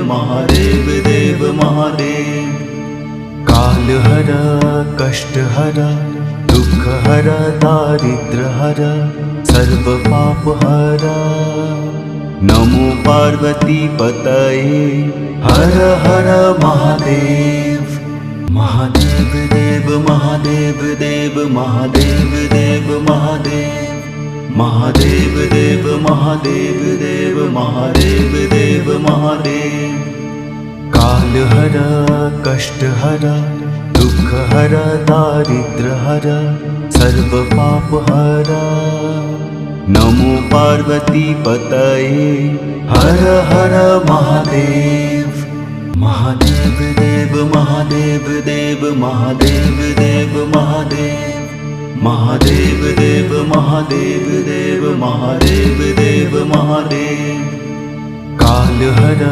महादेव देव महादेव। काल हर कष्ट हर दुख हर दारिद्र हर सर्व पाप हर। नमो पार्वती पतये हर हर महादेव। महादेव देव महादेव देव महादेव देव महादेव। महादेव देव महादेव देव महादेव देव महादेव। काल हर कष्ट हर दुख हर दारिद्र हर सर्व पाप हर। नमो पार्वती पतये हर हर महादेव। महादेव देव महादेव देव महादेव देव महादेव। महादेव देव महादेव देव महादेव देव महादेव। काल हर